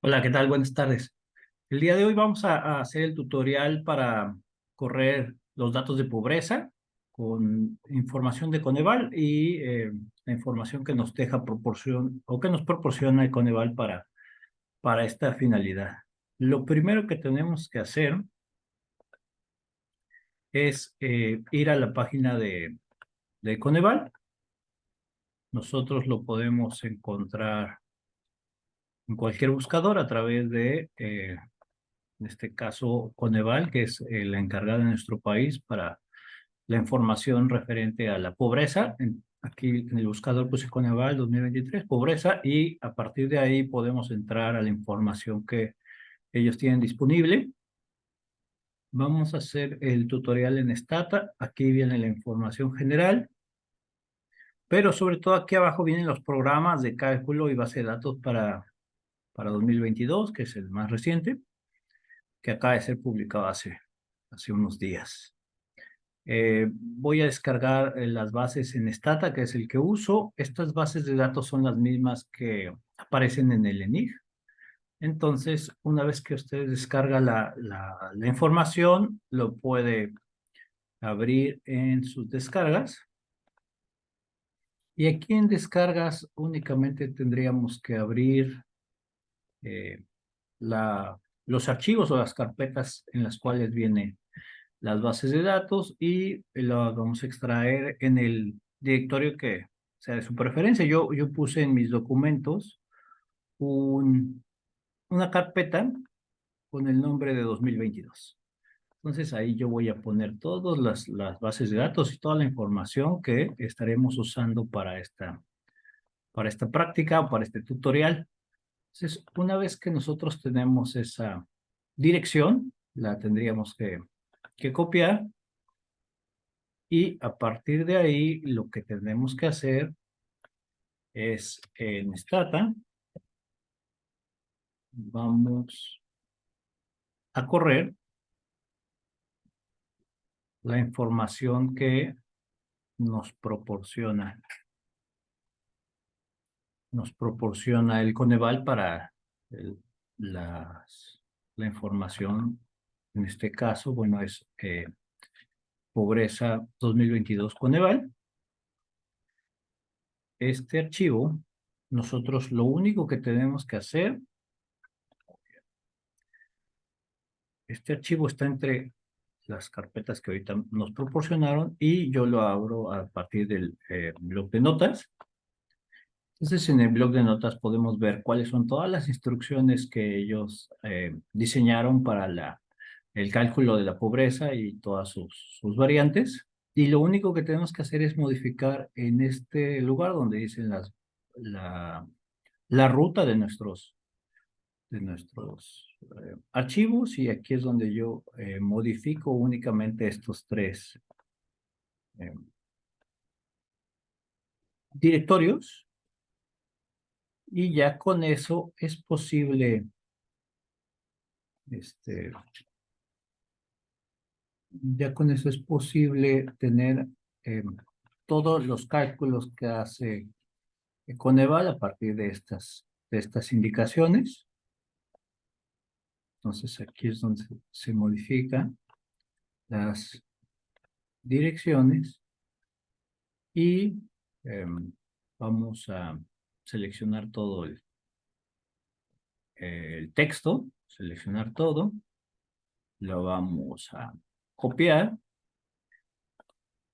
Hola, ¿qué tal? Buenas tardes. El día de hoy vamos a hacer el tutorial para correr los datos de pobreza con información de Coneval y la información que nos deja proporción o que nos proporciona el Coneval para esta finalidad. Lo primero que tenemos que hacer es ir a la página de Coneval. Nosotros lo podemos encontrar en cualquier buscador a través en este caso, Coneval, que es la encargada de nuestro país para la información referente a la pobreza. Aquí en el buscador puse Coneval 2023, pobreza, y a partir de ahí podemos entrar a la información que ellos tienen disponible. Vamos a hacer el tutorial en Stata. Aquí viene la información general, pero sobre todo aquí abajo vienen los programas de cálculo y base de datos para 2022, que es el más reciente, que acaba de ser publicado hace unos días. Voy a descargar las bases en Stata, que es el que uso. Estas bases de datos son las mismas que aparecen en el ENIG. Entonces, una vez que usted descarga la información, lo puede abrir en sus descargas. Y aquí en descargas únicamente tendríamos que abrir eh, los archivos o las carpetas en las cuales viene las bases de datos y las vamos a extraer en el directorio que sea de su preferencia. Yo puse en mis documentos una carpeta con el nombre de 2022. Entonces ahí yo voy a poner todas las bases de datos y toda la información que estaremos usando para esta práctica o para este tutorial. Entonces, una vez que nosotros tenemos esa dirección, la tendríamos que copiar. Y a partir de ahí, lo que tenemos que hacer es en Stata, vamos a correr la información que nos proporciona el Coneval para el- las, la información. En este caso, bueno, es Pobreza 2022 Coneval. Este archivo, nosotros lo único que tenemos que hacer, este archivo está entre las carpetas que ahorita nos proporcionaron y yo lo abro a partir del blog de notas. Entonces, en el blog de notas podemos ver cuáles son todas las instrucciones que ellos diseñaron para el cálculo de la pobreza y todas sus variantes. Y lo único que tenemos que hacer es modificar en este lugar donde dicen la, la ruta de nuestros archivos, y aquí es donde yo modifico únicamente estos tres eh, directorios, y ya con eso es posible, este, ya con eso es posible tener eh, todos los cálculos que hace Coneval a partir de estas indicaciones. Entonces aquí es donde se modifican las direcciones y vamos a seleccionar todo el texto, seleccionar todo, lo vamos a copiar,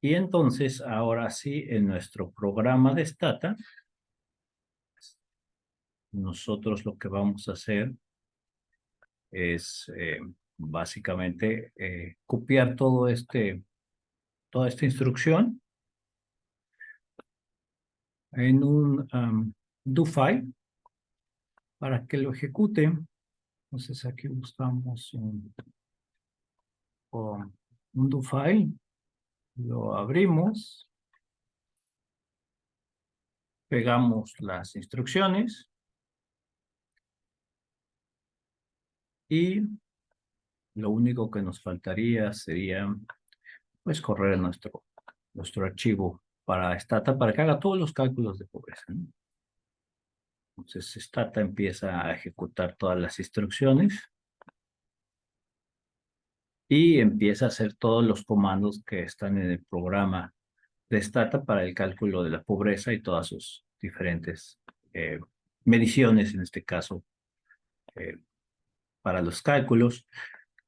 y entonces ahora sí en nuestro programa de Stata nosotros lo que vamos a hacer es básicamente copiar toda esta instrucción en un do file para que lo ejecute. Entonces aquí buscamos un do file, lo abrimos, pegamos las instrucciones y lo único que nos faltaría sería pues correr nuestro archivo para Stata para que haga todos los cálculos de pobreza, ¿no? Entonces, Stata empieza a ejecutar todas las instrucciones y empieza a hacer todos los comandos que están en el programa de Stata para el cálculo de la pobreza y todas sus diferentes eh, mediciones, en este caso, eh, para los cálculos.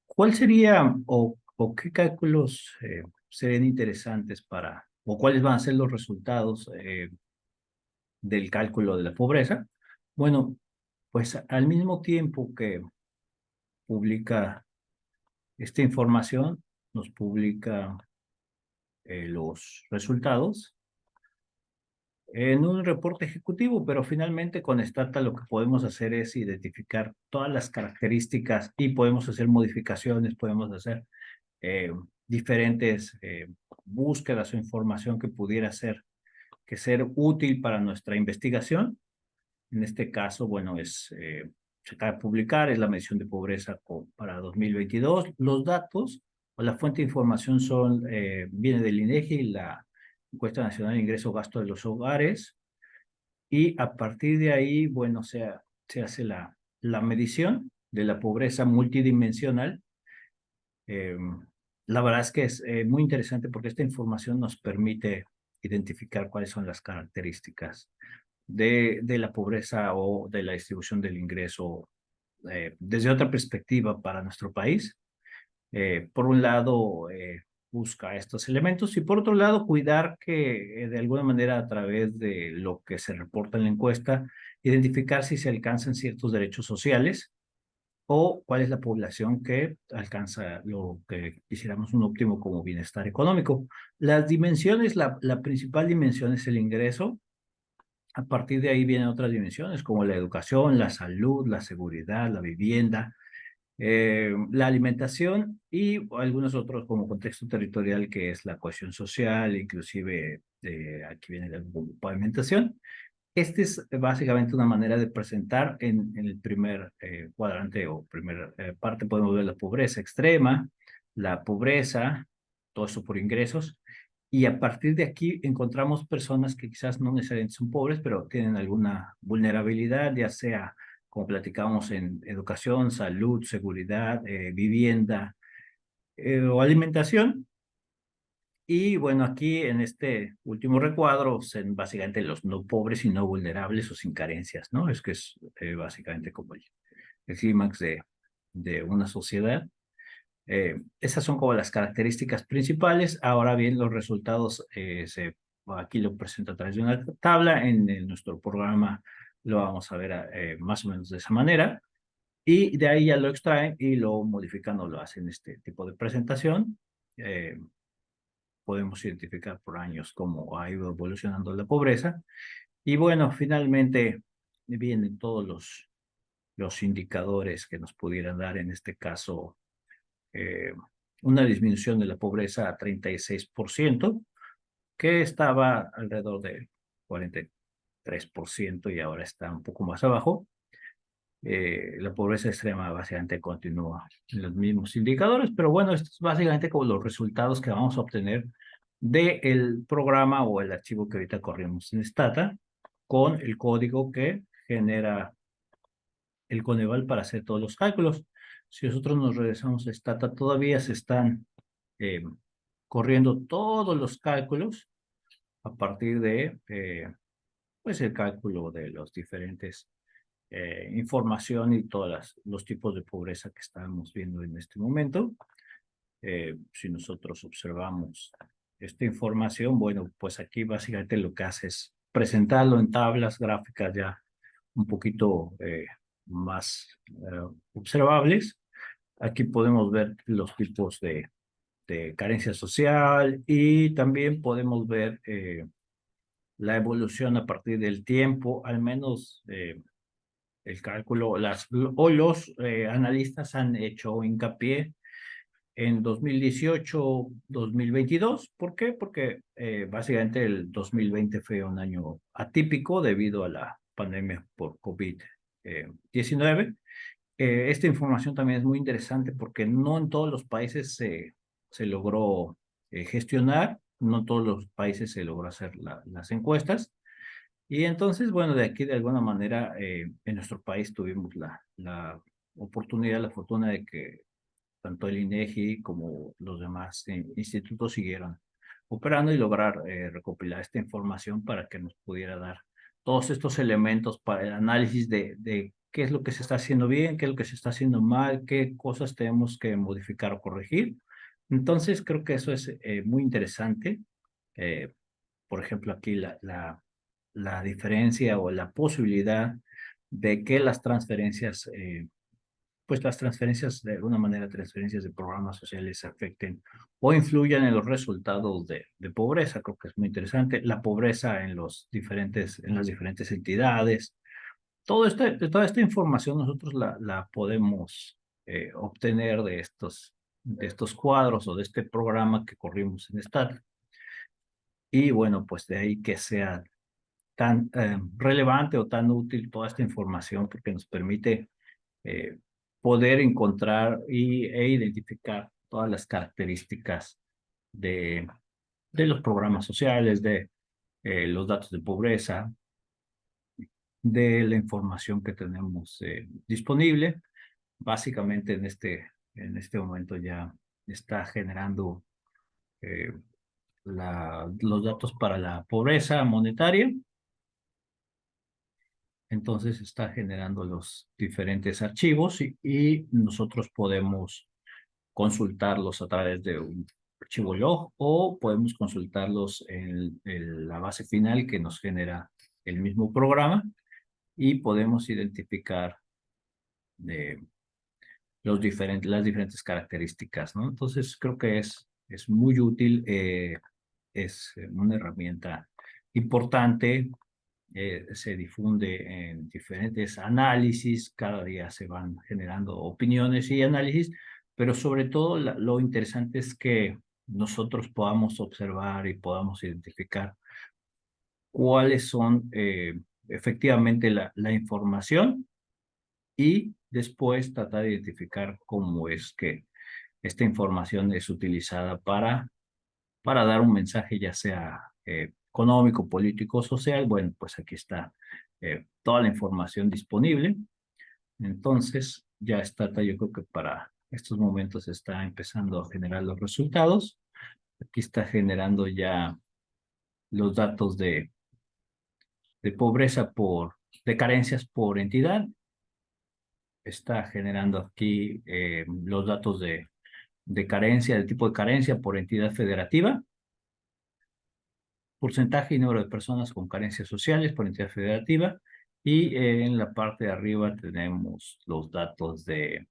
¿Cuál sería o qué cálculos serían interesantes o cuáles van a ser los resultados del cálculo de la pobreza? Bueno, pues al mismo tiempo que publica esta información, nos publica los resultados en un reporte ejecutivo, pero finalmente con Stata lo que podemos hacer es identificar todas las características y podemos hacer modificaciones, podemos hacer eh, diferentes búsquedas o información que pudiera ser útil para nuestra investigación. En este caso, bueno, se acaba de publicar, es la medición de pobreza para 2022. Los datos o la fuente de información viene del INEGI, la Encuesta Nacional de Ingreso Gasto de los Hogares, y a partir de ahí, bueno, se hace la medición de la pobreza multidimensional. Eh, la verdad es que es muy interesante porque esta información nos permite identificar cuáles son las características de la pobreza o de la distribución del ingreso desde otra perspectiva para nuestro país. Por un lado, busca estos elementos y por otro lado, cuidar que de alguna manera a través de lo que se reporta en la encuesta, identificar si se alcanzan ciertos derechos sociales o cuál es la población que alcanza lo que quisiéramos un óptimo como bienestar económico. Las dimensiones, la principal dimensión es el ingreso. A partir de ahí vienen otras dimensiones como la educación, la salud, la seguridad, la vivienda, la alimentación y algunos otros como contexto territorial que es la cohesión social, inclusive aquí viene la pavimentación. Este es básicamente una manera de presentar en el primer cuadrante o primera parte, podemos ver la pobreza extrema, la pobreza, todo eso por ingresos, y a partir de aquí encontramos personas que quizás no necesariamente son pobres, pero tienen alguna vulnerabilidad, ya sea, como platicábamos, en educación, salud, seguridad, vivienda o alimentación. Y bueno, aquí en este último recuadro, básicamente los no pobres y no vulnerables o sin carencias, ¿no? Es que es básicamente como el clímax de una sociedad. Esas son como las características principales. Ahora bien, los resultados aquí lo presento a través de una tabla. En nuestro programa lo vamos a ver más o menos de esa manera. Y de ahí ya lo extraen y lo modifican o lo hacen este tipo de presentación. Podemos identificar por años cómo ha ido evolucionando la pobreza. Y bueno, finalmente vienen todos los indicadores que nos pudieran dar, en este caso, eh, una disminución de la pobreza a 36%, que estaba alrededor del 43% y ahora está un poco más abajo. La pobreza extrema básicamente continúa en los mismos indicadores, pero bueno, esto es básicamente como los resultados que vamos a obtener del programa o el archivo que ahorita corrimos en Stata con el código que genera el Coneval para hacer todos los cálculos. Si nosotros nos regresamos a Stata, todavía se están eh, corriendo todos los cálculos a partir de pues el cálculo de los diferentes información y todos los tipos de pobreza que estamos viendo en este momento. Si nosotros observamos esta información, bueno, pues aquí básicamente lo que hace es presentarlo en tablas gráficas ya un poquito más observables. Aquí podemos ver los tipos de carencia social y también podemos ver la evolución a partir del tiempo, al menos el cálculo, los analistas han hecho hincapié en 2018, 2022. ¿Por qué? Porque básicamente el 2020 fue un año atípico debido a la pandemia por COVID-19. Esta información también es muy interesante porque no en todos los países se logró gestionar, no en todos los países se logró hacer las encuestas. Y entonces, bueno, de aquí de alguna manera en nuestro país tuvimos la oportunidad, la fortuna de que tanto el INEGI como los demás institutos siguieron operando y lograr recopilar esta información para que nos pudiera dar todos estos elementos para el análisis de qué es lo que se está haciendo bien, qué es lo que se está haciendo mal, qué cosas tenemos que modificar o corregir. Entonces, creo que eso es muy interesante. Eh, por ejemplo, aquí la diferencia o la posibilidad de que las transferencias pues las transferencias, de alguna manera, transferencias de programas sociales afecten o influyan en los resultados de pobreza. Creo que es muy interesante. La pobreza en las diferentes entidades. Toda esta información nosotros la podemos obtener de estos cuadros o de este programa que corrimos en STAT. Y bueno, pues de ahí que sea tan relevante o tan útil toda esta información porque nos permite eh, poder encontrar e identificar todas las características de, de los programas sociales, de los datos de pobreza, de la información que tenemos disponible. Básicamente en este momento ya está generando eh, los datos para la pobreza monetaria. Entonces está generando los diferentes archivos y nosotros podemos consultarlos a través de un archivo log o podemos consultarlos en la base final que nos genera el mismo programa y podemos identificar de las diferentes características, ¿no? Entonces creo que es muy útil, es una herramienta importante, se difunde en diferentes análisis, cada día se van generando opiniones y análisis, pero sobre todo lo interesante es que nosotros podamos observar y podamos identificar cuáles son efectivamente la información y después tratar de identificar cómo es que esta información es utilizada para dar un mensaje ya sea económico, político, social. Bueno, pues aquí está toda la información disponible. Entonces, ya está, yo creo que para estos momentos está empezando a generar los resultados. Aquí está generando ya los datos de pobreza de carencias por entidad. Está generando aquí los datos de carencia, del tipo de carencia por entidad federativa, porcentaje y número de personas con carencias sociales por entidad federativa, y en la parte de arriba tenemos los datos de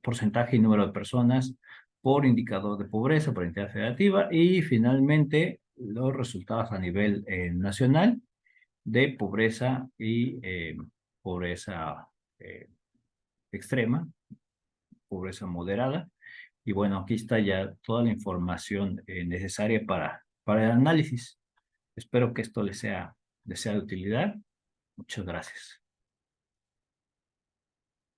porcentaje y número de personas por indicador de pobreza por entidad federativa, y finalmente los resultados a nivel nacional de pobreza y pobreza eh, extrema, pobreza moderada. Y bueno, aquí está ya toda la información necesaria para el análisis. Espero que esto les sea de utilidad. Muchas gracias.